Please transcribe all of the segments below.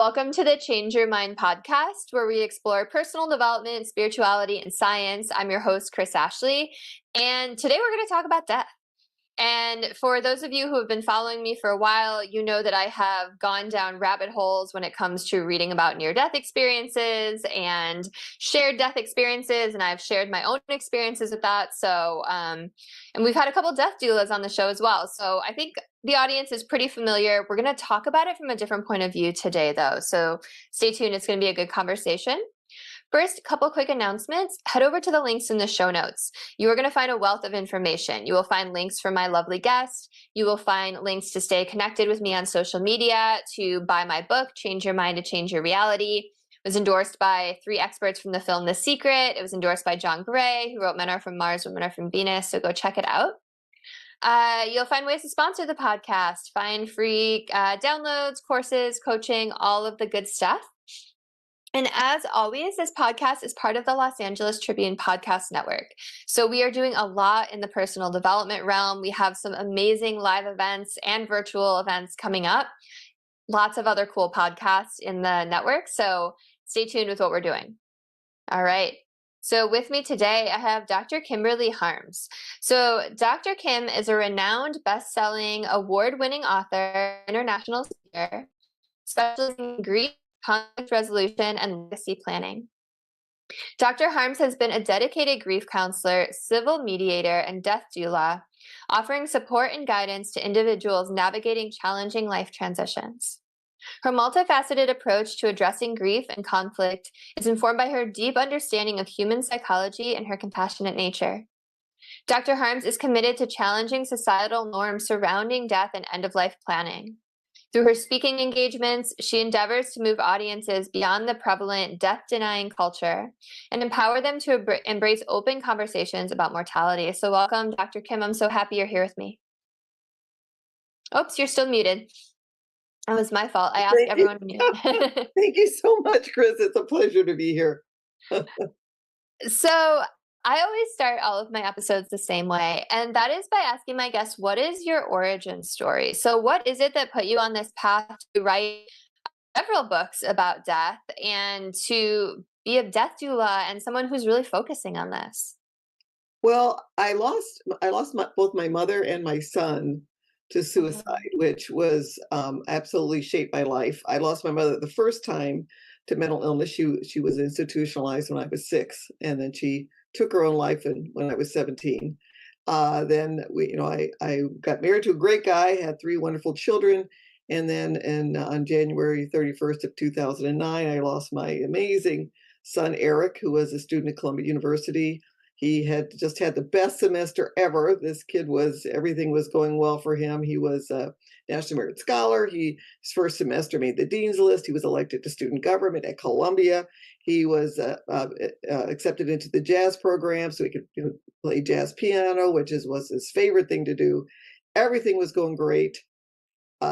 Welcome to the Change Your Mind podcast, where we explore personal development, spirituality, and science. I'm your host, Chris Ashley, and today we're going to talk about death. And for those of you who have been following me for a while, you know that I have gone down rabbit holes when it comes to reading about near-death experiences and shared death experiences, and I've shared my own experiences with that. So, and we've had a couple death doulas on the show as well. So I think the audience is pretty familiar. We're going to talk about it from a different point of view today, though. So stay tuned. It's going to be a good conversation. First, a couple quick announcements. Head over to the links in the show notes. You are going to find a wealth of information. You will find links for my lovely guest. You will find links to stay connected with me on social media, to buy my book, Change Your Mind to Change Your Reality. It was endorsed by 3 experts from the film The Secret. It was endorsed by John Gray, who wrote Men Are From Mars, Women Are From Venus. So go check it out. You'll find ways to sponsor the podcast, find free downloads, courses, coaching, all of the good stuff. And as always, this podcast is part of the Los Angeles Tribune Podcast Network. So we are doing a lot in the personal development realm. We have some amazing live events and virtual events coming up. Lots of other cool podcasts in the network. So stay tuned with what we're doing. All right. So with me today, I have Dr. Kimberly Harms. So Dr. Kim is a renowned Bestselling Award-winning author, international speaker, specializing in grief, conflict resolution, and legacy planning. Dr. Harms has been a dedicated grief counselor, civil mediator, and death doula, offering support and guidance to individuals navigating challenging life transitions. Her multifaceted approach to addressing grief and conflict is informed by her deep understanding of human psychology and her compassionate nature. Dr. Harms is committed to challenging societal norms surrounding death and end-of-life planning. Through her speaking engagements, she endeavors to move audiences beyond the prevalent death-denying culture and empower them to embrace open conversations about mortality. So welcome, Dr. Kim. I'm so happy you're here with me. Oops, you're still muted. That was my fault. I asked everyone to mute. Thank you so much, Chris. It's a pleasure to be here. So I always start all of my episodes the same way, and that is by asking my guests, what is your origin story? So what is it that put you on this path to write several books about death and to be a death doula and someone who's really focusing on this? Well, I lost both my mother and my son to suicide, which was absolutely shaped my life. I lost my mother the first time to mental illness. She was institutionalized when I was 6, and then she took her own life when I was 17. Then I got married to a great guy, had 3 wonderful children, and then on January 31st of 2009, I lost my amazing son Eric, who was a student at Columbia University. He had just had the best semester ever. This kid everything was going well for him. He was a National Merit Scholar. His first semester made the dean's list. He was elected to student government at Columbia. He was accepted into the jazz program so he could play jazz piano, which was his favorite thing to do. Everything was going great.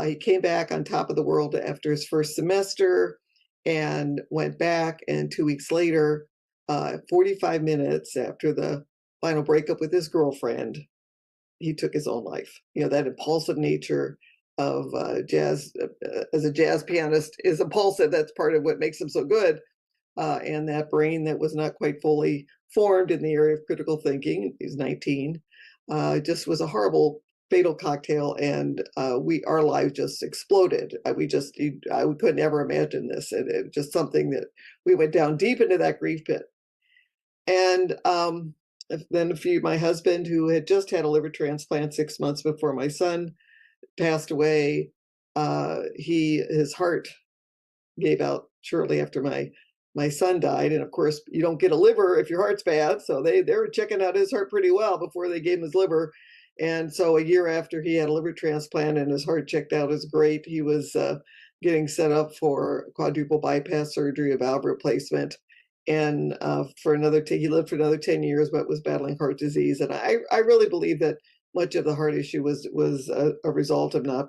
He came back on top of the world after his first semester and went back, and 2 weeks later, 45 minutes after the final breakup with his girlfriend, he took his own life. That impulsive nature of jazz, as a jazz pianist, is impulsive. That's part of what makes him so good. And that brain that was not quite fully formed in the area of critical thinking, he's 19, just was a horrible, fatal cocktail. And our lives just exploded. We couldn't ever imagine this. And it was just something that we went down deep into that grief pit. And then my husband, who had just had a liver transplant 6 months before my son passed away, his heart gave out shortly after my son died. And of course, you don't get a liver if your heart's bad. So they were checking out his heart pretty well before they gave him his liver. And so a year after he had a liver transplant and his heart checked out as great, he was getting set up for quadruple bypass surgery, a valve replacement. And he lived for another 10 years, but was battling heart disease. And I really believe that much of the heart issue was a result of not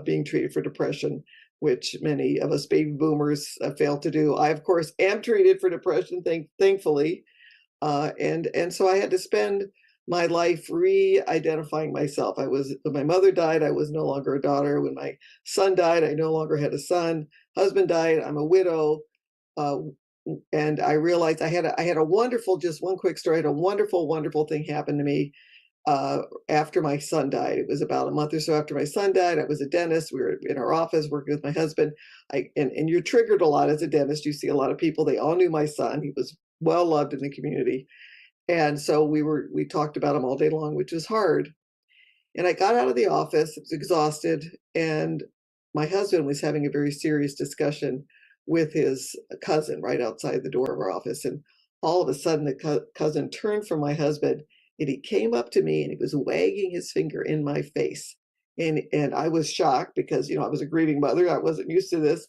being treated for depression, which many of us baby boomers failed to do. I, of course, am treated for depression, thankfully. And so I had to spend my life re-identifying myself. When my mother died, I was no longer a daughter. When my son died, I no longer had a son. husband died. I'm a widow. Uh, and I realized I had a wonderful, just one quick story, I had a wonderful, wonderful thing happen to me after my son died. It was about a month or so after my son died. I was a dentist. We were in our office working with my husband. And you're triggered a lot as a dentist. You see a lot of people. They all knew my son. He was well loved in the community. And so we talked about him all day long, which was hard. And I got out of the office, I was exhausted, and my husband was having a very serious discussion with his cousin right outside the door of our office. And all of a sudden, the cousin turned from my husband and he came up to me and he was wagging his finger in my face. And I was shocked because, I was a grieving mother. I wasn't used to this.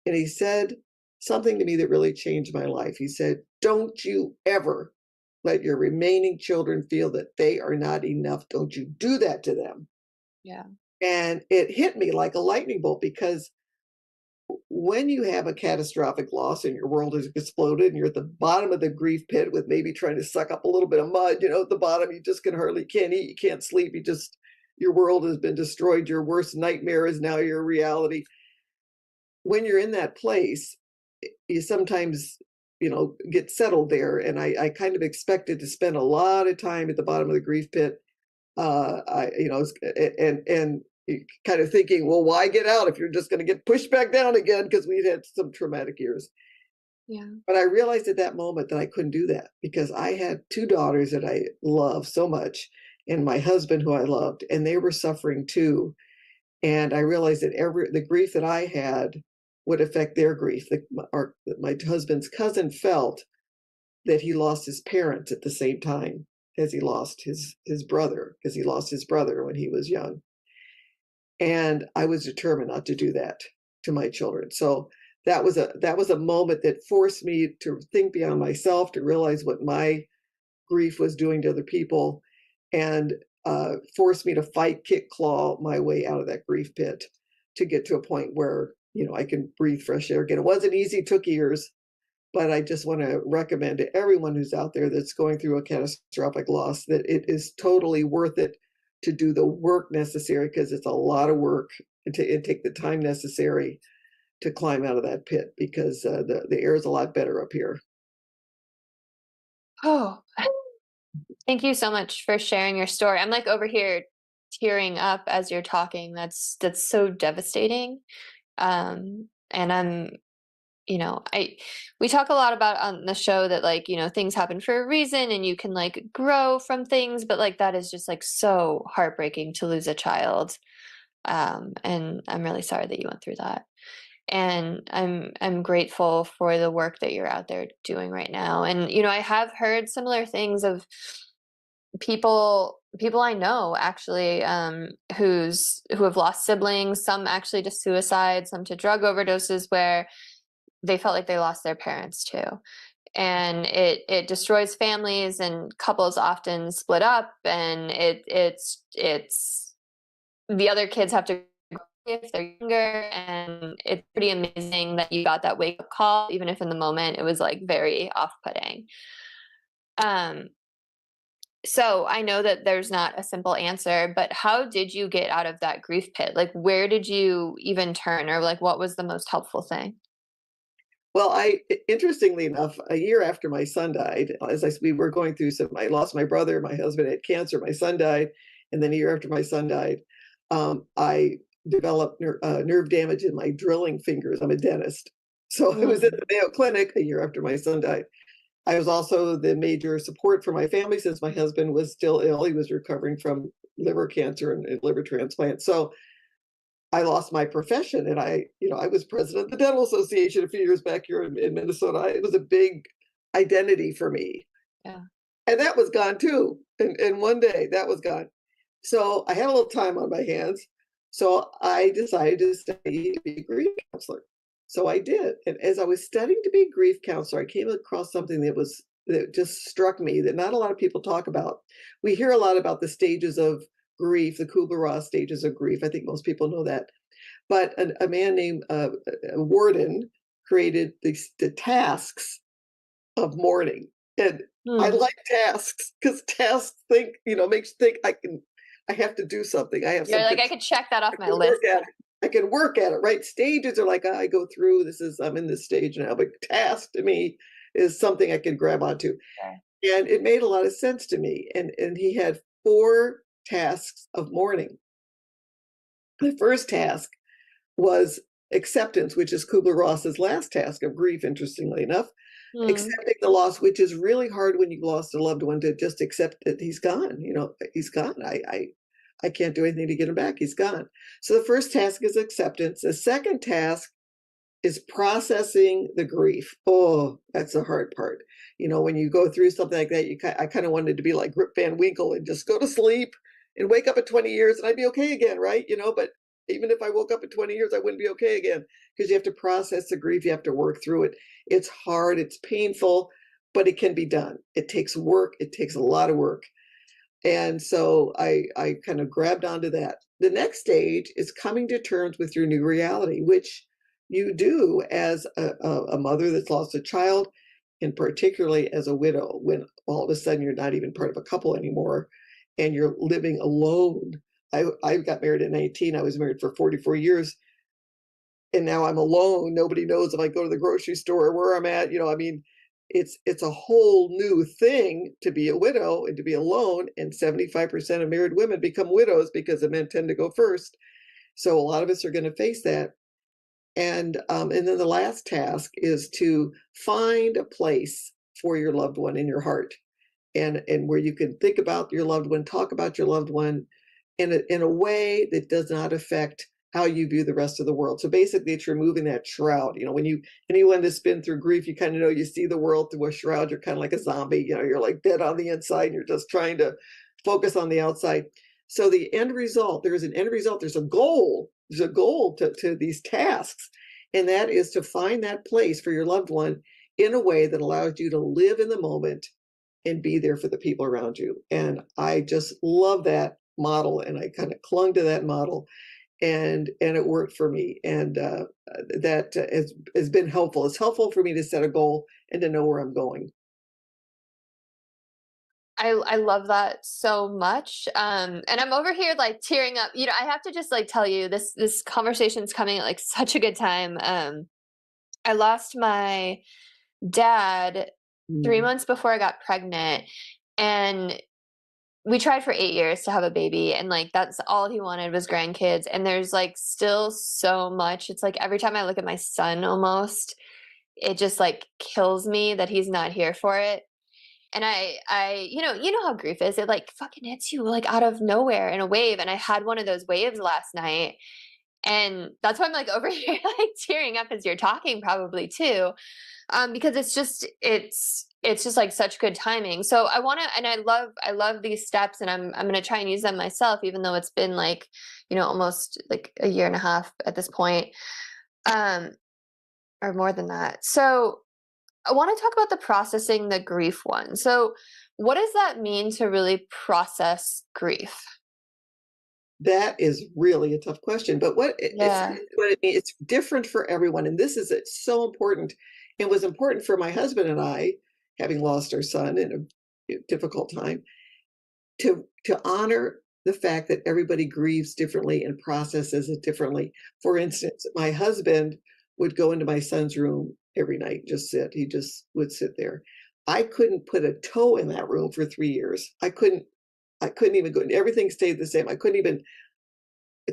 And he said something to me that really changed my life. He said, "Don't you ever let your remaining children feel that they are not enough. Don't you do that to them." Yeah. And it hit me like a lightning bolt because when you have a catastrophic loss and your world has exploded and you're at the bottom of the grief pit with maybe trying to suck up a little bit of mud, at the bottom, you just can't eat, you can't sleep, your world has been destroyed. Your worst nightmare is now your reality. When you're in that place, you sometimes, get settled there. And I kind of expected to spend a lot of time at the bottom of the grief pit. And kind of thinking, well, why get out if you're just going to get pushed back down again? Because we'd had some traumatic years. Yeah. But I realized at that moment that I couldn't do that because I had two daughters that I love so much and my husband who I loved, and they were suffering too. And I realized that the grief that I had would affect their grief. My husband's cousin felt that he lost his parents at the same time as he lost his brother, because he lost his brother when he was young. And I was determined not to do that to my children. So that was a moment that forced me to think beyond myself, to realize what my grief was doing to other people, and forced me to fight, kick, claw my way out of that grief pit to get to a point where, I can breathe fresh air again. It wasn't easy, it took years, but I just want to recommend to everyone who's out there that's going through a catastrophic loss that it is totally worth it to do the work necessary, because it's a lot of work, and take the time necessary to climb out of that pit, because the air is a lot better up here. Oh, thank you so much for sharing your story. I'm like over here tearing up as you're talking. That's so devastating. And we talk a lot about on the show that things happen for a reason and you can grow from things, but that is just so heartbreaking to lose a child. And I'm really sorry that you went through that. And I'm grateful for the work that you're out there doing right now. And I have heard similar things of people I know actually who have lost siblings, some actually to suicide, some to drug overdoses, where they felt like they lost their parents too. And it destroys families, and couples often split up, and it's the other kids have to if they're younger, and it's pretty amazing that you got that wake up call, even if in the moment it was very off-putting. So I know that there's not a simple answer, but how did you get out of that grief pit? Where did you even turn, or what was the most helpful thing? Well, interestingly enough, a year after my son died, we were going through I lost my brother, my husband had cancer, my son died, and then a year after my son died, I developed nerve damage in my drilling fingers. I'm a dentist. So I was at the Mayo Clinic a year after my son died. I was also the major support for my family since my husband was still ill. He was recovering from liver cancer and liver transplant. So I lost my profession, and I was president of the Dental Association a few years back here in Minnesota. It was a big identity for me. Yeah. And that was gone too. And one day that was gone. So I had a little time on my hands. So I decided to study to be a grief counselor. So I did. And as I was studying to be a grief counselor, I came across something that just struck me, that not a lot of people talk about. We hear a lot about the stages of grief, the Kubler-Ross stages of grief. I think most people know that. But a man named Warden created the tasks of mourning. And I like tasks, because tasks makes you think I have to do something. I have You're something I could check that off my to list. work at. I can work at it, right? Stages are like, I go through, I'm in this stage now, but task to me is something I can grab onto. Sure. And it made a lot of sense to me. And he had 4 tasks of mourning. The first task was acceptance, which is Kubler-Ross's last task of grief, interestingly enough. Mm. Accepting the loss, which is really hard when you've lost a loved one, to just accept that he's gone. He's gone. I can't do anything to get him back. He's gone. So the first task is acceptance. The second task is processing the grief. Oh, that's the hard part. When you go through something like that, I kind of wanted to be like Rip Van Winkle and just go to sleep and wake up at 20 years and I'd be okay again, right? But even if I woke up at 20 years, I wouldn't be okay again, because you have to process the grief. You have to work through it. It's hard, it's painful, but it can be done. It takes work. It takes a lot of work. And so I kind of grabbed onto that. The next stage is coming to terms with your new reality, which you do as a mother that's lost a child, and particularly as a widow, when all of a sudden you're not even part of a couple anymore and you're living alone. I got married at 19. I was married for 44 years. And now I'm alone. Nobody knows if I go to the grocery store or where I'm at. It's a whole new thing to be a widow and to be alone. And 75% of married women become widows because the men tend to go first. So a lot of us are going to face that. And then the last task is to find a place for your loved one in your heart, and where you can think about your loved one, talk about your loved one in a way that does not affect how you view the rest of the world. So basically, it's removing that shroud. Anyone that's been through grief, you kind of know, you see the world through a shroud. You're kind of like a zombie. You're like dead on the inside, and you're just trying to focus on the outside. So the end result, there's an end result. There's a goal. There's a goal to these tasks, and that is to find that place for your loved one in a way that allows you to live in the moment and be there for the people around you. And I just love that model, and I kind of clung to that model, and it worked for me. And that has been helpful. It's helpful for me to set a goal and to know where I'm going. I love that so much. And I'm over here like tearing up. I have to just like tell you, this conversation's coming at like such a good time. I lost my dad 3 Mm. months before I got pregnant, and we tried for 8 years to have a baby, and like that's all he wanted was grandkids. And there's like still so much. It's like every time I look at my son, almost, it just like kills me that he's not here for it. And you know how grief is. It like fucking hits you like out of nowhere in a wave. And I had one of those waves last night. And that's why I'm like over here like tearing up as you're talking, probably too. Because it's just like such good timing. So I want to, and I love these steps, and I'm going to try and use them myself, even though it's been like, almost like a year and a half at this point. Um, or more than that. So I want to talk about the processing the grief one. So what does that mean to really process grief? That is really a tough question, but Yeah. it's different for everyone, and it's so important. It was important for my husband and I, having lost our son in a difficult time, to honor the fact that everybody grieves differently and processes it differently. For instance, my husband would go into my son's room every night, just sit. He just would sit there. I couldn't put a toe in that room for 3 years. I couldn't even go. Everything stayed the same. I couldn't even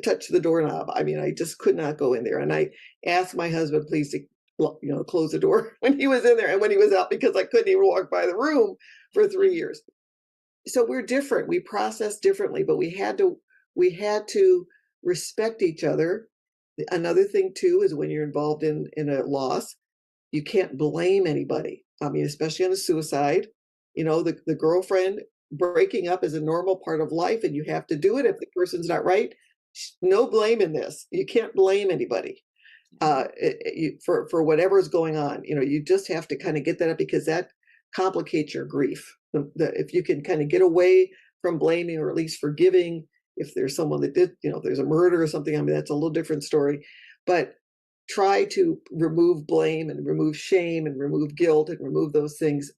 touch the doorknob. I mean, I just could not go in there. And I asked my husband, please, to close the door when he was in there and when he was out, because I couldn't even walk by the room for 3 years. So we're different. We process differently, but we had to respect each other. Another thing too is when you're involved in a loss, you can't blame anybody. I mean, especially on a suicide, the girlfriend breaking up is a normal part of life, and you have to do it if the person's not right. No blame in this. You can't blame anybody for whatever is going on. You just have to kind of get that up, because that complicates your grief. If you can kind of get away from blaming, or at least forgiving, if there's someone that did, if there's a murder or something, I mean, that's a little different story. But try to remove blame and remove shame and remove guilt and remove those things.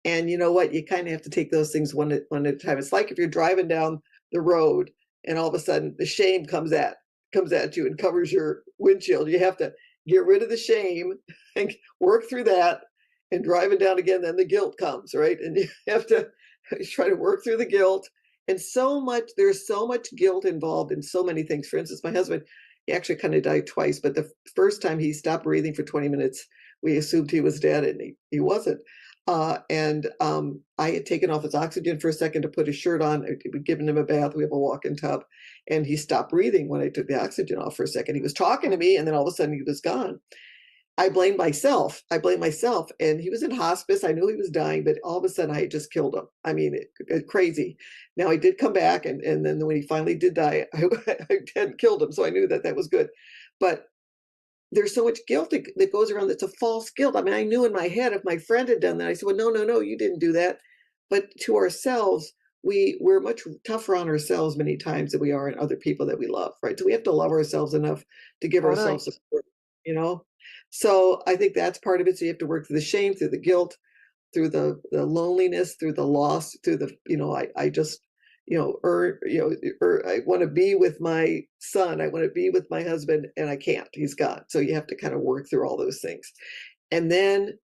And you know what? You kind of have to take those things one at a time. It's like if you're driving down the road and all of a sudden the shame comes at comes at you and covers your windshield. You have to get rid of the shame and work through that and drive it down again. Then the guilt comes, right? And you have to try to work through the guilt. And there's so much guilt involved in so many things. For instance, my husband, he actually kind of died twice, but the first time he stopped breathing for 20 minutes, we assumed he was dead, and he wasn't. I had taken off his oxygen for a second to put his shirt on. We'd given him a bath. We have a walk-in tub, and he stopped breathing when I took the oxygen off for a second. He was talking to me, and then all of a sudden he was gone. I blamed myself. And he was in hospice. I knew he was dying, but all of a sudden I had just killed him. I mean, crazy. Now he did come back, and then when he finally did die, I hadn't killed him, so I knew that was good. But there's so much guilt that goes around that's a false guilt. I mean, I knew in my head if my friend had done that, I said, well, no, you didn't do that. But to ourselves, we're much tougher on ourselves many times than we are on other people that we love, right? So we have to love ourselves enough to give ourselves support, you know? So I think that's part of it. So you have to work through the shame, through the guilt, through the loneliness, through the loss, through the, I just, I want to be with my son. I want to be with my husband, and I can't. He's gone. So you have to kind of work through all those things. And then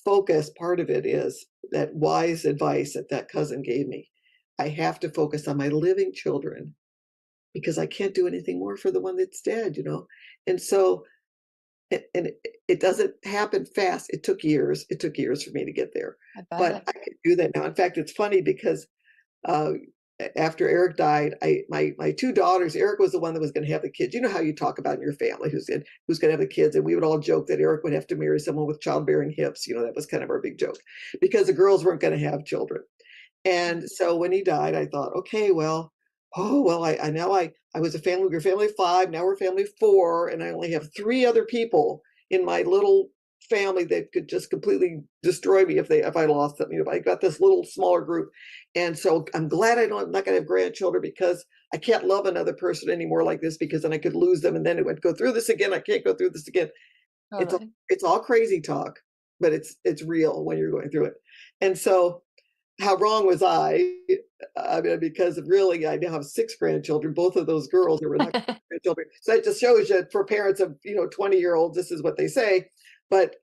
focus, part of it is that wise advice that cousin gave me. I have to focus on my living children because I can't do anything more for the one that's dead, And so, it doesn't happen fast. It took years. It took years for me to get there. But I can do that now. In fact, it's funny because after Eric died, my two daughters, Eric was the one that was going to have the kids. You know how you talk about in your family who's going to have the kids, and we would all joke that Eric would have to marry someone with childbearing hips. That was kind of our big joke because the girls weren't going to have children. And so when he died, I thought, okay, well, I was we were a family of 5. Now we're a family of 4, and I only have 3 other people in my little family that could just completely destroy me if I lost them. I got this little smaller group, and so I'm glad I'm not going to have grandchildren because I can't love another person anymore like this because then I could lose them, and then it would go through this again. I can't go through this again. Totally. It's all crazy talk, but it's real when you're going through it, and so. How wrong was I? I mean, because really, I now have 6 grandchildren. Both of those girls were not grandchildren. So it just shows you, for parents of 20-year-olds, this is what they say. But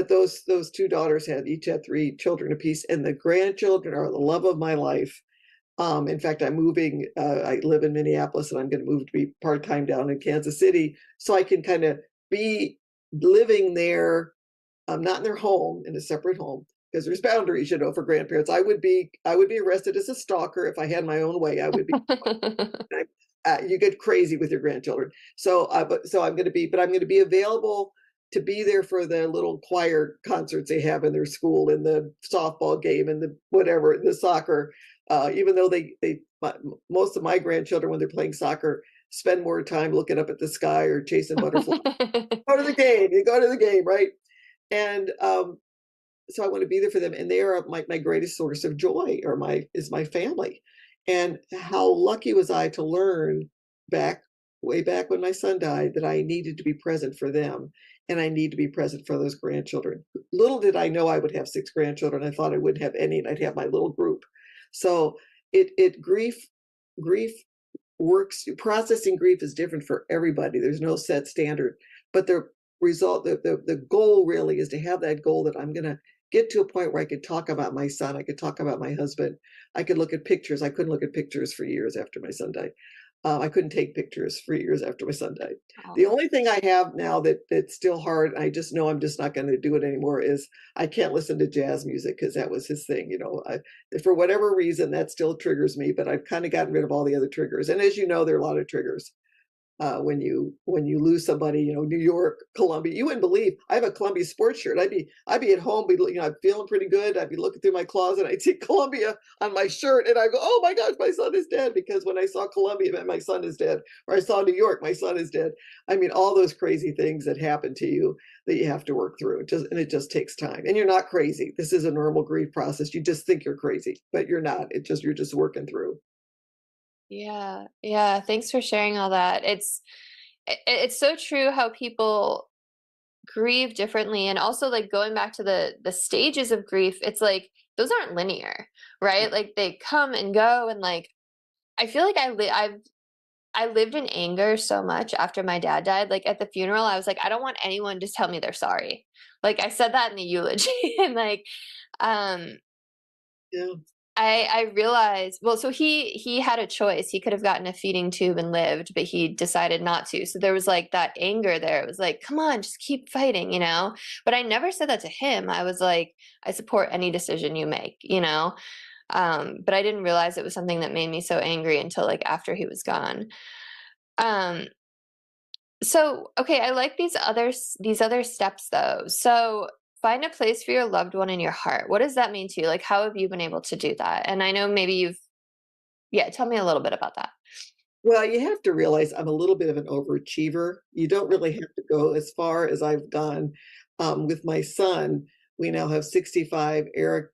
those 2 daughters each had 3 children apiece, and the grandchildren are the love of my life. In fact, I'm moving. I live in Minneapolis, and I'm going to move to be part-time down in Kansas City, so I can kind of be living there, not in their home, in a separate home. Because there's boundaries, for grandparents. I would be arrested as a stalker if I had my own way. I would be. You get crazy with your grandchildren. So I'm going to be available to be there for the little choir concerts they have in their school, in the softball game, and the whatever, the soccer. Even though most of my grandchildren, when they're playing soccer, spend more time looking up at the sky or chasing butterflies. Go to the game. You go to the game, right? And so I want to be there for them, and they are my greatest source of joy, is my family. And how lucky was I to learn way back when my son died, that I needed to be present for them, and I need to be present for those grandchildren. Little did I know I would have 6 grandchildren. I thought I wouldn't have any, and I'd have my little group. So grief works. Processing grief is different for everybody. There's no set standard, but the goal really is to have that goal that I'm going to get to a point where I could talk about my son. I could talk about my husband. I could look at pictures. I couldn't look at pictures for years after my son died. I couldn't take pictures for years after my son died. Oh. The only thing I have now that's still hard, I just know I'm just not going to do it anymore, is I can't listen to jazz music because that was his thing. For whatever reason, that still triggers me, but I've kind of gotten rid of all the other triggers. And as you know, there are a lot of triggers. When you lose somebody, New York, Columbia, you wouldn't believe. I have a Columbia sports shirt. I'd be at home, I'm feeling pretty good. I'd be looking through my closet. I'd see Columbia on my shirt, and I go, "Oh my gosh, my son is dead!" Because when I saw Columbia, my son is dead, or I saw New York, my son is dead. I mean, all those crazy things that happen to you that you have to work through. It just takes time. And you're not crazy. This is a normal grief process. You just think you're crazy, but you're not. You're just working through. Yeah. Yeah. Thanks for sharing all that. It's so true how people grieve differently. And also, like, going back to the stages of grief, it's like, those aren't linear, right? Like, they come and go. And like, I feel like I lived in anger so much after my dad died. Like at the funeral, I was like, I don't want anyone to tell me they're sorry. Like I said that in the eulogy, and like, um, Yeah. I realized, well, so he had a choice. He could have gotten a feeding tube and lived, but he decided not to. So there was like that anger there. It was like, come on, just keep fighting, you know? But I never said that to him. I was like, I support any decision you make, you know? But I didn't realize it was something that made me so angry until like after he was gone. Um, so okay, I like these other steps though. So find a place for your loved one in your heart. What does that mean to you? Like how have you been able to do that? And I know maybe you've yeah, tell me a little bit about that. Well, you have to realize I'm a little bit of an overachiever. You don't really have to go as far as I've gone. With my son, we now have 65 Eric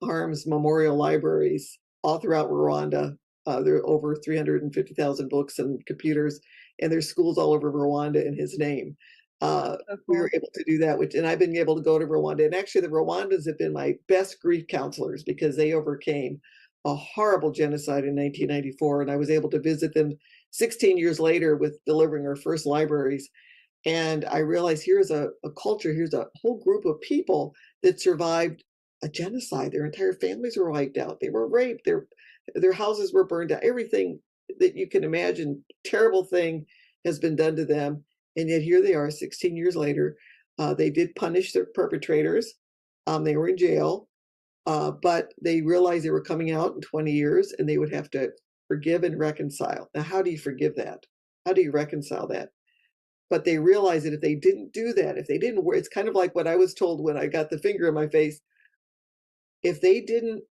Harms memorial libraries all throughout Rwanda. There are over 350,000 books and computers, and there's schools all over Rwanda in his name. So We were cool. able to do that, and I've been able to go to Rwanda. And actually, the Rwandans have been my best grief counselors because they overcame a horrible genocide in 1994, and I was able to visit them 16 years later with delivering our first libraries. And I realized here's a culture, here's a whole group of people that survived a genocide. Their entire families were wiped out. They were raped. Their houses were burned down. Everything that you can imagine, terrible thing has been done to them. And yet here they are 16 years later. They did punish their perpetrators. They were in jail, but they realized they were coming out in 20 years and they would have to forgive and reconcile. Now, how do you forgive that? How do you reconcile that? But they realized that if they didn't do that, if they didn't, it's kind of like what I was told when I got the finger in my face. If they didn't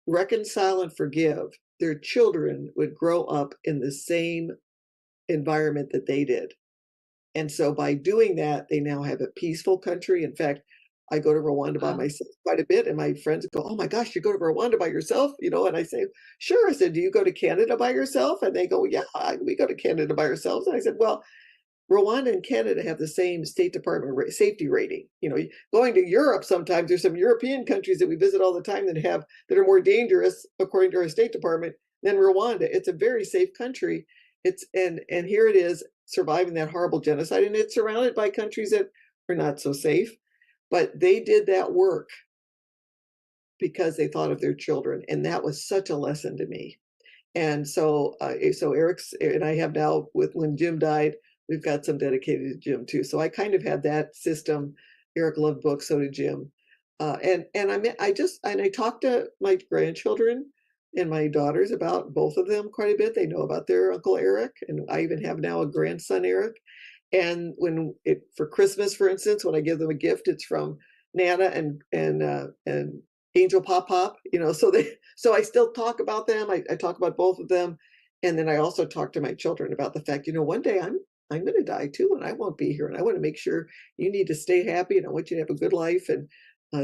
reconcile and forgive, their children would grow up in the same environment that they did. And so by doing that, they now have a peaceful country. In fact, I go to Rwanda by Wow. myself quite a bit, and my friends go, "Oh my gosh, you go to Rwanda by yourself?" You know, and I say, "Sure." I said, "Do you go to Canada by yourself?" And they go, "Yeah, we go to Canada by ourselves." And I said, "Well, Rwanda and Canada have the same State Department safety rating. You know, going to Europe sometimes there's some European countries that we visit all the time that are more dangerous according to our State Department than Rwanda. It's a very safe country. It's and here it is surviving that horrible genocide, and it's surrounded by countries that are not so safe. But they did that work because they thought of their children, and that was such a lesson to me. And so Eric's and I have now with when Jim died, we've got some dedicated to Jim too. So I kind of had that system. Eric loved books, so did Jim. And I talk to my grandchildren and my daughters about both of them quite a bit. They know about their Uncle Eric, and I even have now a grandson, Eric. And for Christmas, for instance, when I give them a gift, it's from Nana and Angel Pop Pop, you know, so I still talk about them. I talk about both of them. And then I also talk to my children about the fact, you know, one day I'm gonna die too, and I won't be here. And I want to make sure you need to stay happy, and I want you to have a good life. And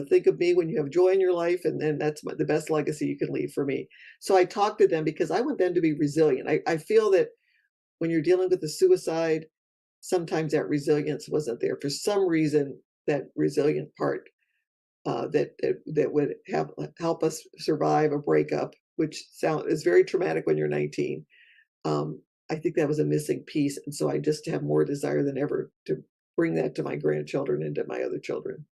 think of me when you have joy in your life, and then that's the best legacy you can leave for me. So I talk to them because I want them to be resilient. I feel that when you're dealing with a suicide, sometimes that resilience wasn't there. For some reason, that resilient part that would help us survive a breakup, which is very traumatic when you're 19. I think that was a missing piece, and so I just have more desire than ever to bring that to my grandchildren and to my other children.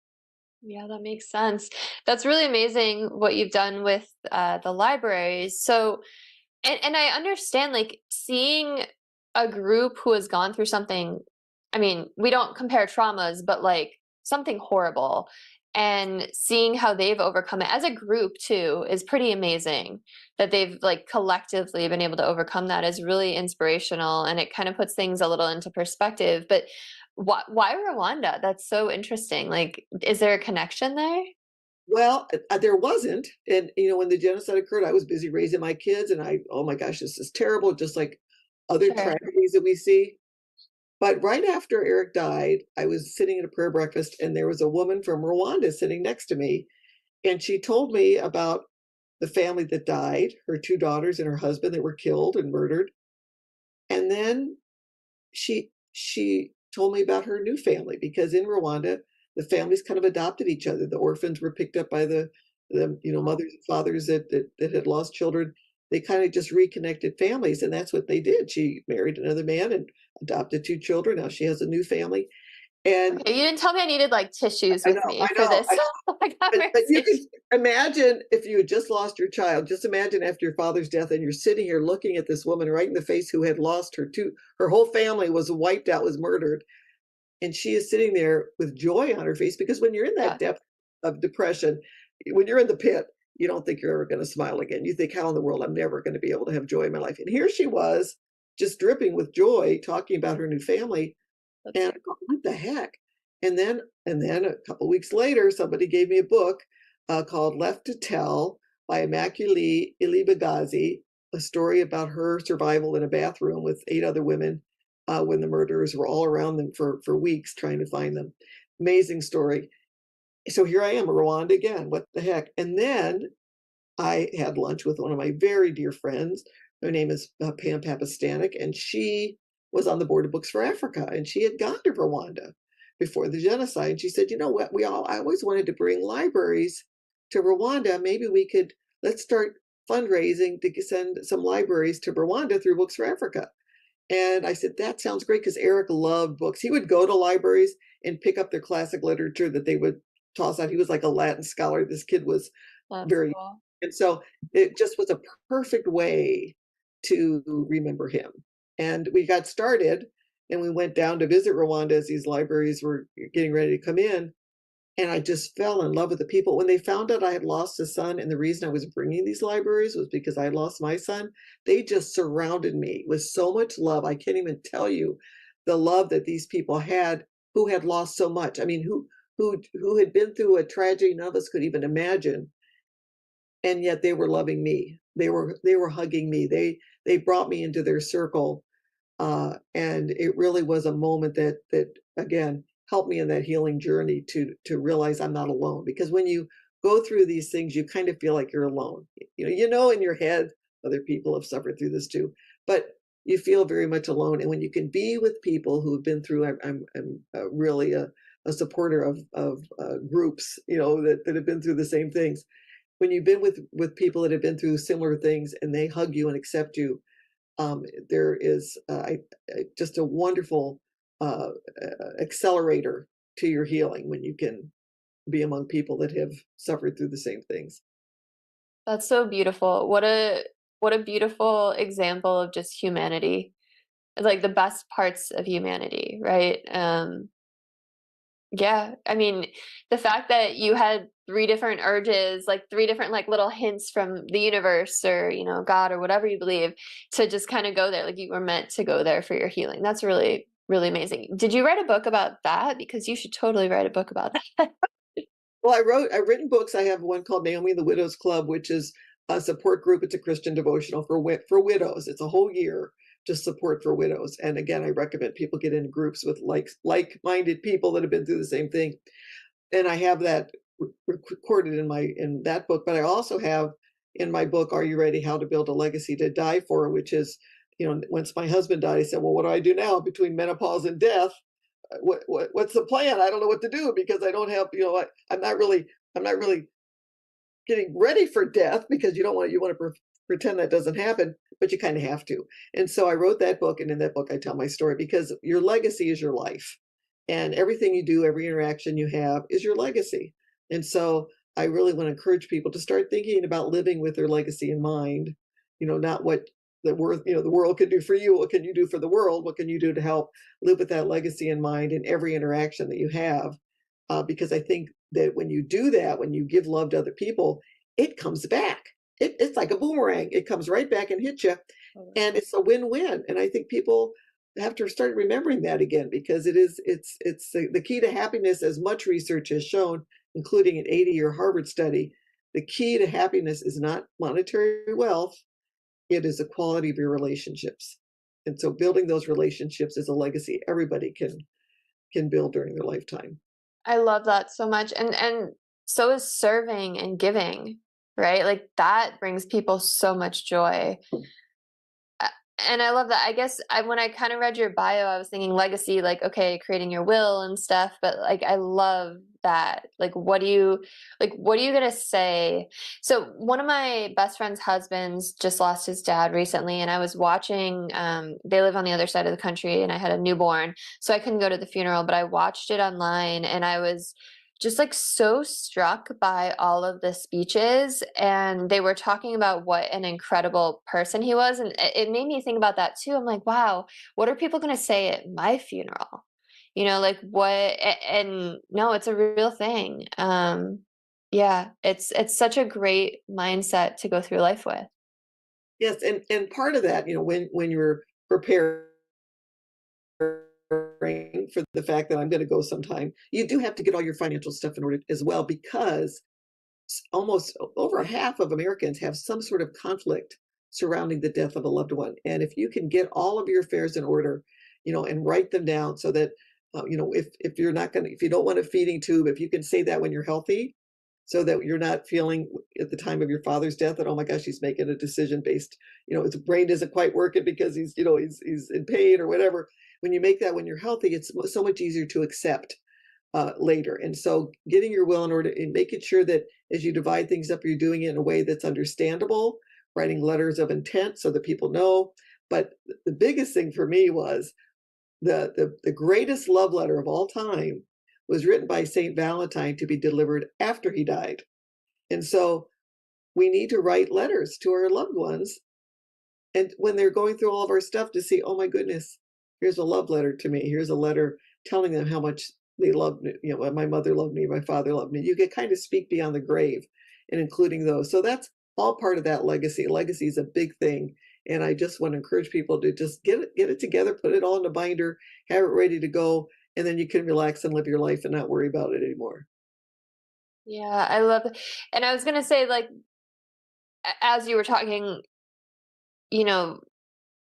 Yeah, that makes sense. That's really amazing what you've done with the libraries. So, and I understand like seeing a group who has gone through something, I mean, we don't compare traumas, but like something horrible and seeing how they've overcome it as a group too is pretty amazing that they've like collectively been able to overcome that is really inspirational and it kind of puts things a little into perspective. But why Rwanda? That's so interesting. Like, is there a connection there? Well, there wasn't, and you know, when the genocide occurred, I was busy raising my kids, and oh my gosh, this is terrible, just like other Sure. tragedies that we see. But right after Eric died, I was sitting at a prayer breakfast, and there was a woman from Rwanda sitting next to me, and she told me about the family that died, her two daughters and her husband that were killed and murdered. And then she told me about her new family because in Rwanda, the families kind of adopted each other. The orphans were picked up by the mothers and fathers that had lost children. they kind of just reconnected families, and that's what they did. She married another man and adopted 2 children. Now she has a new family. And Okay, you didn't tell me I needed like tissues I with know, me I for know, this I but you can conversation. imagine if you had just lost your child. Just imagine after your father's death, and you're sitting here looking at this woman right in the face who had lost her whole family was wiped out, was murdered, and she is sitting there with joy on her face, because when you're in that Yeah. depth of depression, when you're in the pit, you don't think you're ever going to smile again. You think, how in the world I'm never going to be able to have joy in my life. And here she was, just dripping with joy, talking about her new family. That's And I go, what the heck? And then a couple weeks later, somebody gave me a book called Left to Tell by Immaculée Ilibagazi, a story about her survival in a bathroom with 8 other women when the murderers were all around them for weeks trying to find them. Amazing story. So here I am, Rwanda again. What the heck? And then I had lunch with one of my very dear friends. Her name is Pam Papastanik, and she was on the board of Books for Africa, and she had gone to Rwanda before the genocide. And she said, "You know what? I always wanted to bring libraries to Rwanda. Maybe let's start fundraising to send some libraries to Rwanda through Books for Africa." And I said, "That sounds great," because Eric loved books. He would go to libraries and pick up their classic literature that they would toss out. He was like a Latin scholar. This kid was That's very, cool. and so it just was a perfect way to remember him. And we got started, and we went down to visit Rwanda as these libraries were getting ready to come in. And I just fell in love with the people. When they found out I had lost a son, and the reason I was bringing these libraries was because I had lost my son, they just surrounded me with so much love. I can't even tell you the love that these people had who had lost so much. I mean, who had been through a tragedy none of us could even imagine, and yet they were loving me. They were hugging me. They brought me into their circle, and it really was a moment that again helped me in that healing journey to realize I'm not alone. Because when you go through these things, you kind of feel like you're alone. You know in your head other people have suffered through this too, but you feel very much alone. And when you can be with people who have been through, I'm really a supporter of groups, that have been through the same things. When you've been with people that have been through similar things and they hug you and accept you, there is just a wonderful uh, accelerator to your healing when you can be among people that have suffered through the same things. That's so beautiful. What a beautiful example of just humanity. Like the best parts of humanity, right? Yeah, I mean, the fact that you had 3 different urges, like 3 different like little hints from the universe or, God or whatever you believe, to just kind of go there, like you were meant to go there for your healing. That's really, really amazing. Did you write a book about that? Because you should totally write a book about that. Well, I've written books. I have one called Naomi and the Widows Club, which is a support group. It's a Christian devotional for widows. It's a whole year to support for widows. And again, I recommend people get in groups with like-minded people that have been through the same thing. And I have that recorded in that book. But I also have in my book, Are You Ready? How to Build a Legacy to Die For, which is, once my husband died, I said, well, what do I do now between menopause and death? What's the plan? I don't know what to do, because I don't have, I'm not really getting ready for death, because you want to pretend that doesn't happen, but you kind of have to. And so I wrote that book, and in that book I tell my story, because your legacy is your life, and everything you do, every interaction you have is your legacy. And so I really want to encourage people to start thinking about living with their legacy in mind, not what the world can do for you. What can you do for the world? What can you do to help live with that legacy in mind in every interaction that you have? Because I think that when you do that, when you give love to other people, it comes back. It's like a boomerang. It comes right back and hits you, and it's a win-win. And I think people have to start remembering that again, because it's the key to happiness, as much research has shown, including an 80-year Harvard study. The key to happiness is not monetary wealth. It is the quality of your relationships. And so building those relationships is a legacy everybody can build during their lifetime. I love that so much. And so is serving and giving, right? Like that brings people so much joy. And I love that. I guess when I kind of read your bio, I was thinking legacy, like, okay, creating your will and stuff, but like, I love that. Like, what are you going to say? So one of my best friend's husbands just lost his dad recently, and I was watching, they live on the other side of the country, and I had a newborn, so I couldn't go to the funeral, but I watched it online, and I was just like so struck by all of the speeches, and they were talking about what an incredible person he was, and it made me think about that too. I'm like, wow, what are people going to say at my funeral? Like what? And no, it's a real thing. Yeah, it's such a great mindset to go through life with. Yes, and part of that, when you're preparing for the fact that I'm going to go sometime, you do have to get all your financial stuff in order as well, because almost over half of Americans have some sort of conflict surrounding the death of a loved one. And if you can get all of your affairs in order, and write them down so that, if you're not going to, if you don't want a feeding tube, if you can say that when you're healthy, so that you're not feeling at the time of your father's death that, oh my gosh, he's making a decision based, his brain isn't quite working because he's in pain or whatever. When you make that when you're healthy, it's so much easier to accept later. And so getting your will in order and making sure that as you divide things up, you're doing it in a way that's understandable, writing letters of intent so that people know. But the biggest thing for me was the greatest love letter of all time was written by Saint Valentine to be delivered after he died. And so we need to write letters to our loved ones. And when they're going through all of our stuff, to see, oh my goodness, here's a love letter to me. Here's a letter telling them how much they loved me. My mother loved me, my father loved me. You can kind of speak beyond the grave and including those. So that's all part of that legacy. Legacy is a big thing. And I just want to encourage people to just get it together, put it all in a binder, have it ready to go, and then you can relax and live your life and not worry about it anymore. Yeah, I love it. And I was gonna say, like, as you were talking, you know,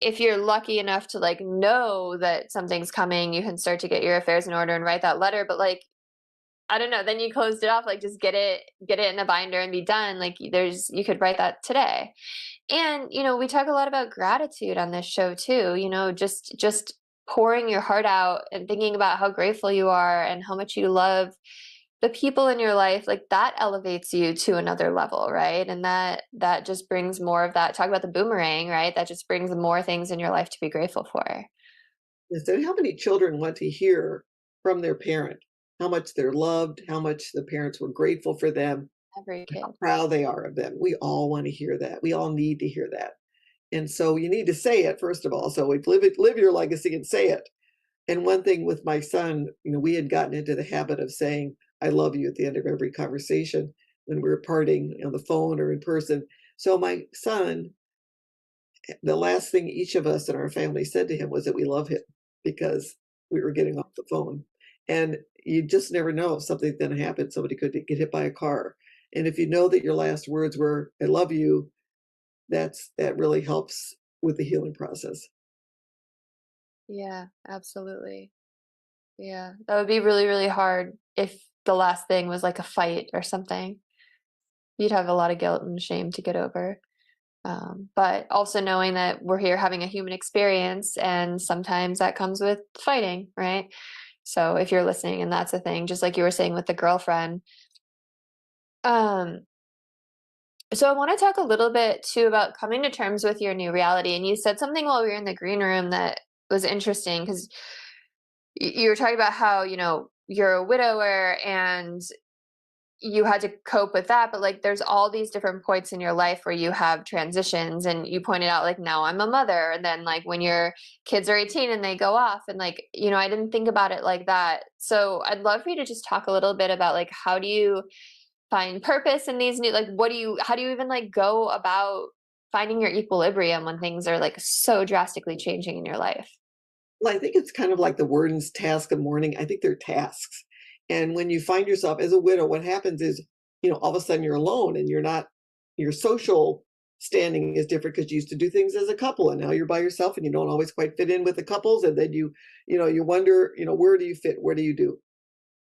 if you're lucky enough to like know that something's coming, you can start to get your affairs in order and write that letter. But like, I don't know, then you closed it off, like just get it in a binder and be done. Like you could write that today. And, we talk a lot about gratitude on this show too, just pouring your heart out and thinking about how grateful you are and how much you love the people in your life. Like that elevates you to another level, right? And that just brings more of that. Talk about the boomerang, right? That just brings more things in your life to be grateful for. Yes, and how many children want to hear from their parent how much they're loved, how much the parents were grateful for them, Every kid. how proud they are of them. We all want to hear that. We all need to hear that. And so you need to say it, first of all. So we live your legacy and say it. And one thing with my son, we had gotten into the habit of saying, I love you at the end of every conversation when we were parting on the phone or in person. So my son, the last thing each of us in our family said to him was that we love him because we were getting off the phone. And you just never know if something's going to happen. Somebody could get hit by a car. And if you know that your last words were, I love you, that really helps with the healing process. Yeah, absolutely. Yeah, that would be really, really hard if the last thing was like a fight or something. You'd have a lot of guilt and shame to get over. But also knowing that we're here having a human experience, and sometimes that comes with fighting, right? So if you're listening and that's a thing, just like you were saying with the girlfriend. Um, so I want to talk a little bit too about coming to terms with your new reality. And you said something while we were in the green room that was interesting because you were talking about how, you're a widower and you had to cope with that, but like there's all these different points in your life where you have transitions, and you pointed out like now I'm a mother, and then like when your kids are 18 and they go off, and like I didn't think about it like that. So I'd love for you to just talk a little bit about like how do you find purpose in these new, like how do you even like go about finding your equilibrium when things are like so drastically changing in your life? Well, I think it's kind of like the Warden's task of mourning. I think they're tasks. And when you find yourself as a widow, what happens is, all of a sudden you're alone and your social standing is different because you used to do things as a couple and now you're by yourself and you don't always quite fit in with the couples. And then you wonder, where do you fit? What do you do?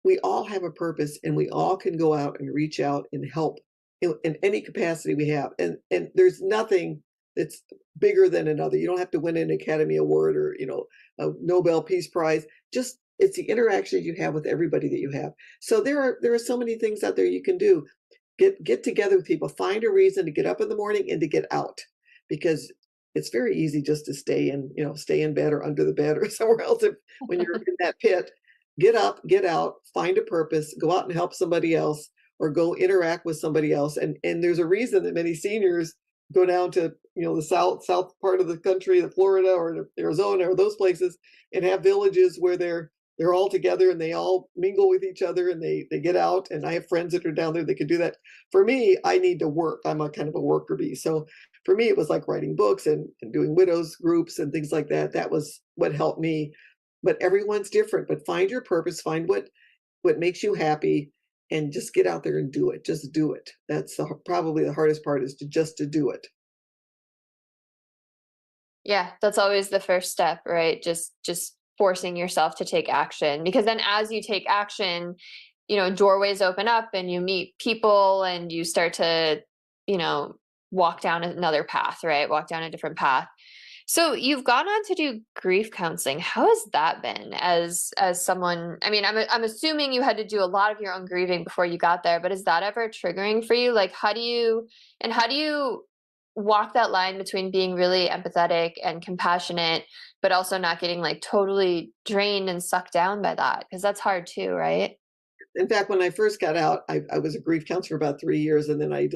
We all have a purpose and we all can go out and reach out and help in any capacity we have. And there's nothing it's bigger than another. You don't have to win an Academy Award or, a Nobel Peace Prize. Just it's the interactions you have with everybody that you have. So there are so many things out there you can do. Get together with people. Find a reason to get up in the morning and to get out, because it's very easy just to stay in bed or under the bed or somewhere else. When you're in that pit, get up, get out, find a purpose, go out and help somebody else, or go interact with somebody else. And there's a reason that many seniors go down to the south part of the country, the Florida or Arizona or those places, and have villages where they're all together and they all mingle with each other and they get out. And I have friends that are down there that can do that. For me, I need to work. I'm a kind of a worker bee. So for me, it was like writing books and doing widows groups and things like that. That was what helped me. But everyone's different. But find your purpose, find what makes you happy, and just get out there and do it. Just do it. That's probably the hardest part, is to do it. Yeah, that's always the first step, right? Just forcing yourself to take action, because then as you take action, doorways open up and you meet people and you start to, walk down another path, right? Walk down a different path. So you've gone on to do grief counseling. How has that been as someone? I mean, I'm assuming you had to do a lot of your own grieving before you got there, but is that ever triggering for you? Like, how do you walk that line between being really empathetic and compassionate, but also not getting like totally drained and sucked down by that? Because that's hard too, right? In fact, when I first got out, I was a grief counselor for about 3 years, and then I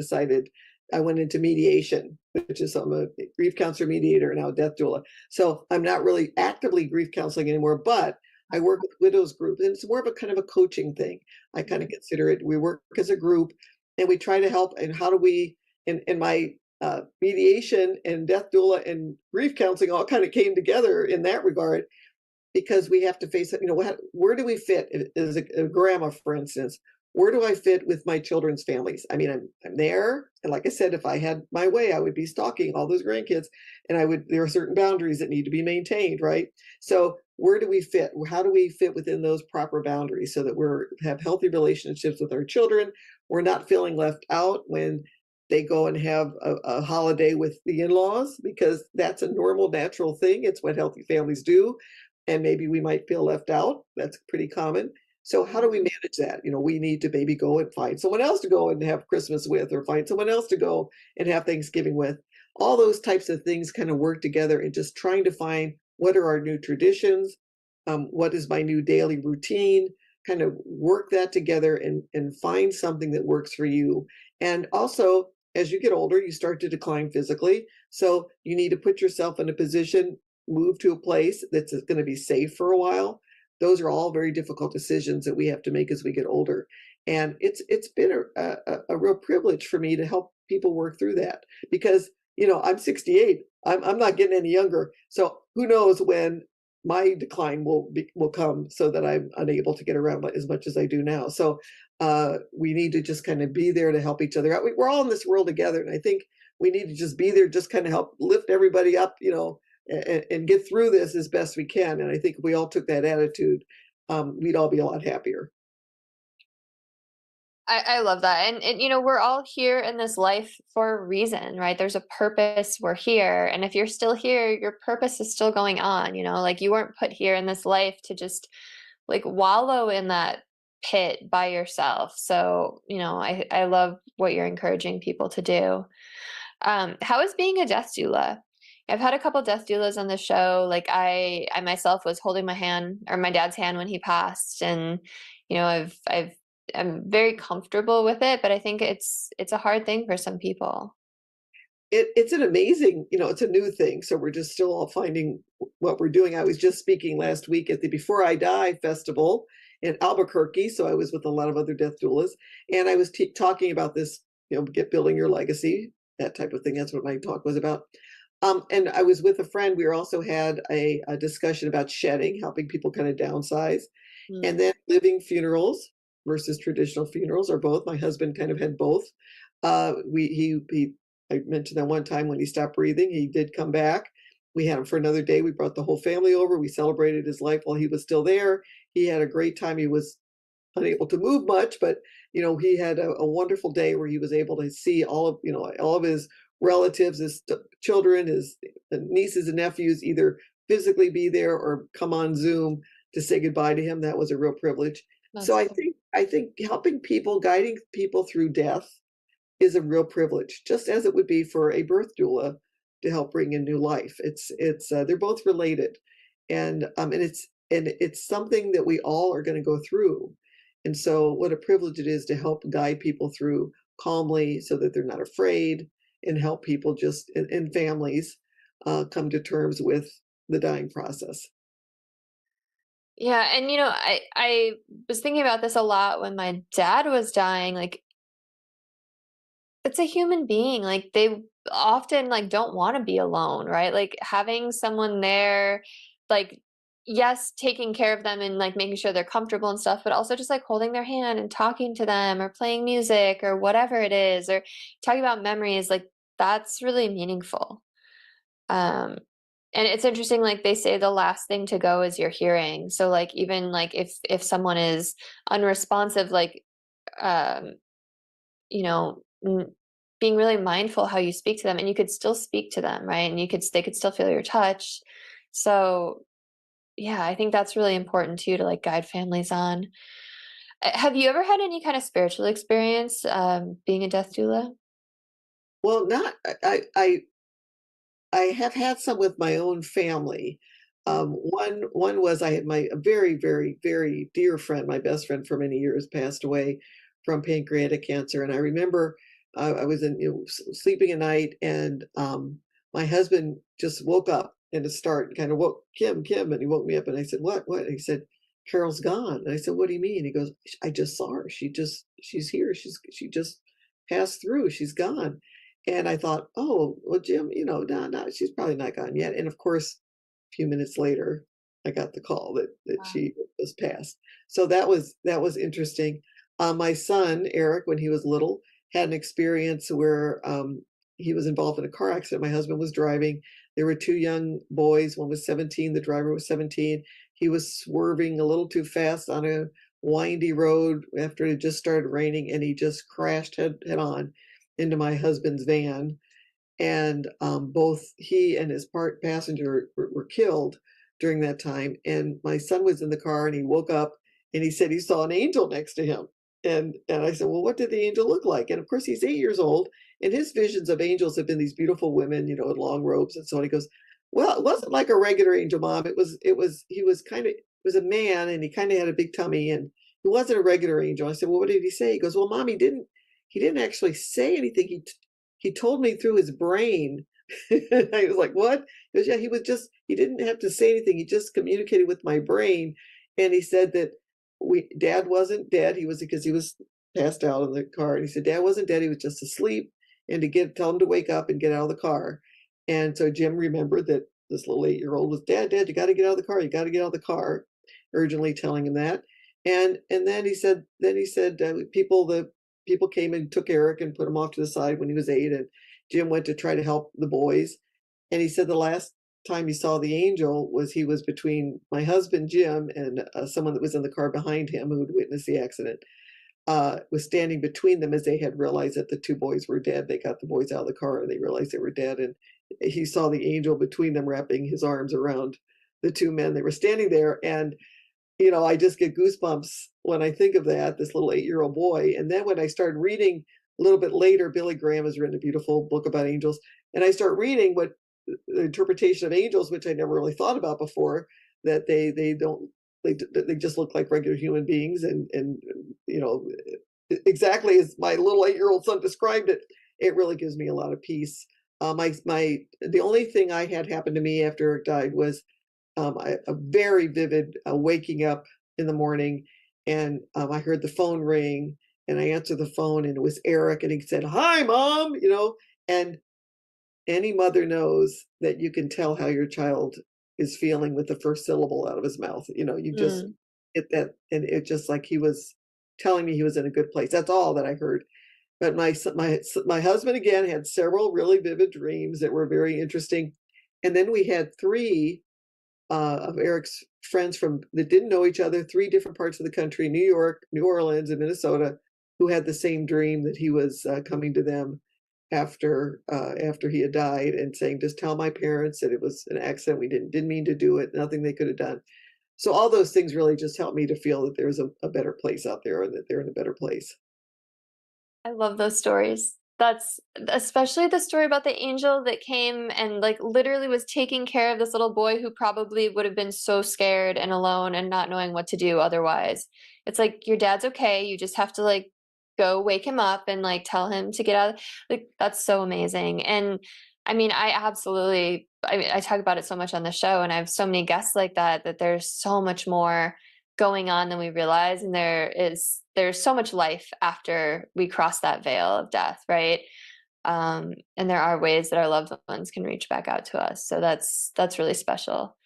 went into mediation, which is I'm a grief counselor, mediator, and now a death doula. So I'm not really actively grief counseling anymore, but I work with widows group, and it's more of a kind of a coaching thing. I kind of consider it. We work as a group, and we try to help. And how do we? In my mediation and death doula and grief counseling all kind of came together in that regard, because we have to face it. Where do we fit as a grandma, for instance? Where do I fit with my children's families? I mean, I'm there, and like I said, if I had my way, I would be stalking all those grandkids, and there are certain boundaries that need to be maintained, right? So where do we fit? How do we fit within those proper boundaries so that have healthy relationships with our children? We're not feeling left out when they go and have a holiday with the in-laws, because that's a normal, natural thing. It's what healthy families do. And maybe we might feel left out. That's pretty common. So how do we manage that? We need to maybe go and find someone else to go and have Christmas with, or find someone else to go and have Thanksgiving with. All those types of things kind of work together, and just trying to find what are our new traditions, what is my new daily routine, kind of work that together and find something that works for you. And also, as you get older, you start to decline physically. So you need to put yourself in a position, move to a place that's going to be safe for a while. Those are all very difficult decisions that we have to make as we get older. And it's been a real privilege for me to help people work through that, because, I'm 68. I'm not getting any younger. So who knows when my decline will come, so that I'm unable to get around as much as I do now. So we need to just kind of be there to help each other out. We're all in this world together. And I think we need to just be there, just kind of help lift everybody up, and get through this as best we can. And I think if we all took that attitude, we'd all be a lot happier. I love that. And we're all here in this life for a reason, right? There's a purpose. We're here. And if you're still here, your purpose is still going on, like you weren't put here in this life to just like wallow in that pit by yourself. So, I love what you're encouraging people to do. How is being a death doula? I've had a couple death doulas on the show. Like I myself was holding my hand, or my dad's hand, when he passed, and I'm very comfortable with it, but I think it's a hard thing for some people. It's an amazing, it's a new thing. So we're just still all finding what we're doing. I was just speaking last week at the Before I Die festival in Albuquerque. So I was with a lot of other death doulas, and I was talking about this, building your legacy, that type of thing. That's what my talk was about. And I was with a friend. We also had a discussion about shedding, helping people kind of downsize, and then living funerals versus traditional funerals, or both. My husband kind of had both. I mentioned that one time when he stopped breathing, he did come back. We had him for another day. We brought the whole family over. We celebrated his life while he was still there. He had a great time. He was unable to move much, but he had a wonderful day where he was able to see all of his relatives, his children, his nieces and nephews either physically be there or come on Zoom to say goodbye to him. That was a real privilege. So That's cool. I think helping people, guiding people through death is a real privilege, just as it would be for a birth doula to help bring in new life. It's they're both related, and it's something that we all are going to go through. And so, what a privilege it is to help guide people through calmly, so that they're not afraid, and help people just in families come to terms with the dying process. Yeah, and I was thinking about this a lot when my dad was dying. Like, it's a human being. Like, they often like don't want to be alone, right? Like, having someone there, like, yes, taking care of them and like making sure they're comfortable and stuff, but also just like holding their hand and talking to them or playing music or whatever it is, or talking about memories, like that's really meaningful. Um, and it's interesting, like they say the last thing to go is your hearing. So like even like if someone is unresponsive, like um, you know, being really mindful how you speak to them, and you could still speak to them, right? And they could still feel your touch. So yeah, I think that's really important too to like guide families on. Have you ever had any kind of spiritual experience being a death doula? Well, not I have had some with my own family. One was I had my a very, very, very dear friend, my best friend for many years, passed away from pancreatic cancer, and I remember I was sleeping at night, and my husband just woke up and to start kind of woke Kim, and he woke me up, and I said, what? And he said, Carol's gone, and I said, what do you mean? He goes, I just saw her. She's here. She just passed through. She's gone. And I thought, "Oh, well, Jim, no, she's probably not gone yet." And of course, a few minutes later, I got the call that Wow. she was passed. So that was interesting. My son, Eric, when he was little, had an experience where he was involved in a car accident. My husband was driving. There were two young boys. One was 17. The driver was 17. He was swerving a little too fast on a windy road after it had just started raining, and he just crashed head on into my husband's van, and both he and his passenger were killed during that time. And my son was in the car, and he woke up, and he said he saw an angel next to him. And I said, well, what did the angel look like? And of course, he's 8 years old, and his visions of angels have been these beautiful women, in long robes and so on. He goes, well, it wasn't like a regular angel, Mom. He was kind of, it was a man, and he kind of had a big tummy, and he wasn't a regular angel. I said, well, what did he say? He goes, well, Mom, he didn't actually say anything. He told me through his brain. I was like, what? He goes, yeah, he didn't have to say anything. He just communicated with my brain. And he said that Dad wasn't dead. Because he was passed out in the car. And he said, Dad wasn't dead. He was just asleep, and tell him to wake up and get out of the car. And so Jim remembered that this little 8-year-old was, Dad, you got to get out of the car. You got to get out of the car, urgently telling him that. And then he said, people came and took Eric and put him off to the side when he was 8, and Jim went to try to help the boys. And he said the last time he saw the angel he was between my husband, Jim, and someone that was in the car behind him who had witnessed the accident, was standing between them as they had realized that the two boys were dead. They got the boys out of the car, and they realized they were dead. And he saw the angel between them wrapping his arms around the two men. They were standing there, and I just get goosebumps when I think of that, this little 8-year-old boy. And then when I started reading a little bit later, Billy Graham has written a beautiful book about angels. And I start reading what the interpretation of angels, which I never really thought about before, that they just look like regular human beings. And exactly as my little 8-year-old son described it, it really gives me a lot of peace. The only thing I had happen to me after Eric died was a very vivid waking up in the morning, and I heard the phone ring, and I answered the phone, and it was Eric, and he said, "Hi, Mom," and any mother knows that you can tell how your child is feeling with the first syllable out of his mouth. You just Mm. get that, and it just like he was telling me he was in a good place. That's all that I heard. But my husband again had several really vivid dreams that were very interesting, and then we had three of Eric's friends that didn't know each other, three different parts of the country, New York, New Orleans, and Minnesota, who had the same dream that he was coming to them. after he had died, and saying, "Just tell my parents that it was an accident. We didn't mean to do it. Nothing they could have done." So all those things really just helped me to feel that there's a better place out there, and that they're in a better place. I love those stories. That's especially the story about the angel that came and like literally was taking care of this little boy who probably would have been so scared and alone and not knowing what to do otherwise. It's like your dad's okay. You just have to like go wake him up and like tell him to get out. Like that's so amazing. And I mean, I talk about it so much on the show and I have so many guests like that that there's so much more going on than we realize, and there's so much life after we cross that veil of death, right? And there are ways that our loved ones can reach back out to us, so that's really special.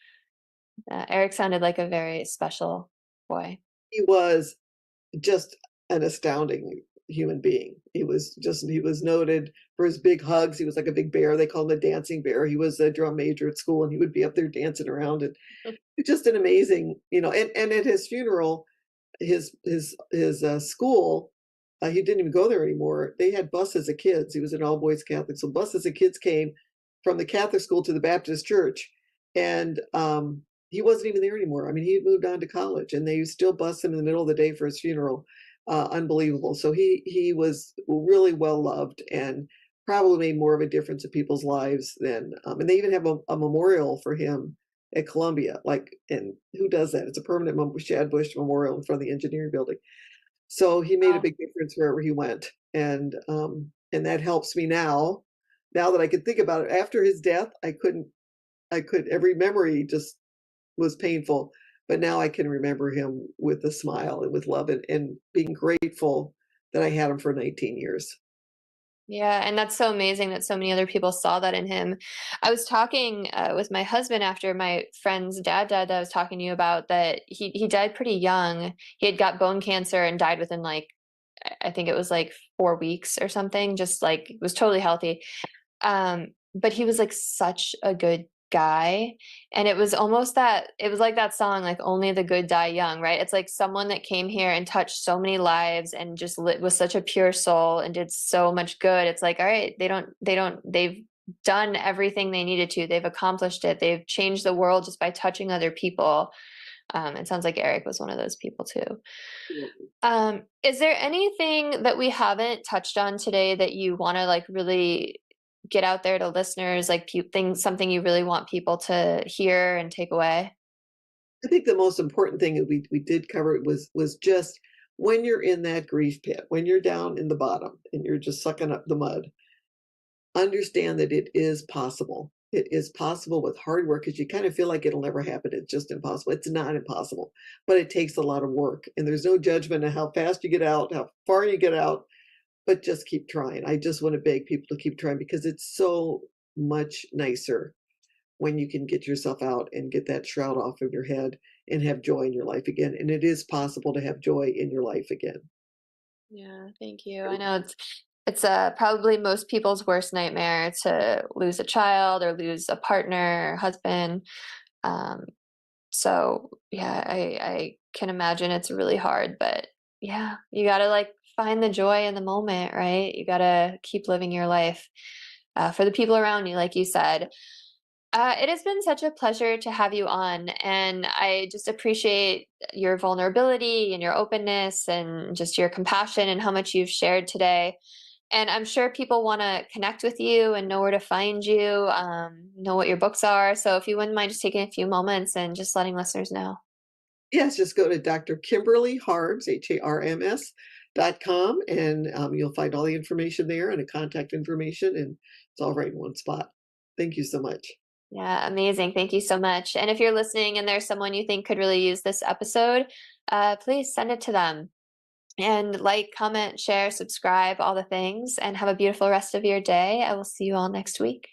Eric sounded like a very special boy. He was just an astounding human being. He was noted for his big hugs. He was like a big bear. They called him a dancing bear. He was a drum major at school, and he would be up there dancing around, and just an amazing, and at his funeral, his school, he didn't even go there anymore. They had buses of kids. He was an all boys Catholic, so buses of kids came from the Catholic school to the Baptist church, and he wasn't even there anymore. I mean, he had moved on to college, and they still bus him in the middle of the day for his funeral. Unbelievable. So he was really well loved, and probably made more of a difference in people's lives than. And they even have a memorial for him at Columbia. Like, and who does that? It's a permanent Shad Bush Memorial in front of the engineering building. So he made a Wow. big difference wherever he went, and that helps me now. Now that I can think about it, after his death, I could every memory just was painful, but now I can remember him with a smile and with love, and being grateful that I had him for 19 years. Yeah, and that's so amazing that so many other people saw that in him. I was talking with my husband after my friend's dad died that I was talking to you about, that he died pretty young. He had got bone cancer and died within like I think it was like 4 weeks or something, just like was totally healthy. But he was like such a good guy. And it was like that song, like Only the Good Die Young, right? It's like someone that came here and touched so many lives and just was such a pure soul and did so much good. It's like, all right, they've done everything they needed to. They've accomplished it. They've changed the world just by touching other people. It sounds like Eric was one of those people too. Is there anything that we haven't touched on today that you want to like really get out there to listeners, like something you really want people to hear and take away? I think the most important thing that we did cover was just when you're in that grief pit, when you're down in the bottom and you're just sucking up the mud, understand that it is possible. It is possible with hard work, because you kind of feel like it'll never happen. It's just impossible. It's not impossible, but it takes a lot of work. And there's no judgment of how fast you get out, how far you get out, but just keep trying. I just want to beg people to keep trying, because it's so much nicer when you can get yourself out and get that shroud off of your head and have joy in your life again. And it is possible to have joy in your life again. Yeah, thank you. I know it's probably most people's worst nightmare to lose a child or lose a partner, or husband. Um, so yeah, I can imagine it's really hard, but yeah, you gotta like find the joy in the moment, right? You gotta keep living your life for the people around you, like you said. It has been such a pleasure to have you on, and I just appreciate your vulnerability and your openness and just your compassion and how much you've shared today. And I'm sure people want to connect with you and know where to find you, know what your books are. So if you wouldn't mind just taking a few moments and just letting listeners know. Yes, just go to Dr. Kimberly Harms, HARMS.com, and you'll find all the information there and the contact information, and it's all right in one spot. Thank you so much. Yeah, amazing. Thank you so much. And if you're listening and there's someone you think could really use this episode, please send it to them. And like, comment, share, subscribe, all the things, and have a beautiful rest of your day. I will see you all next week.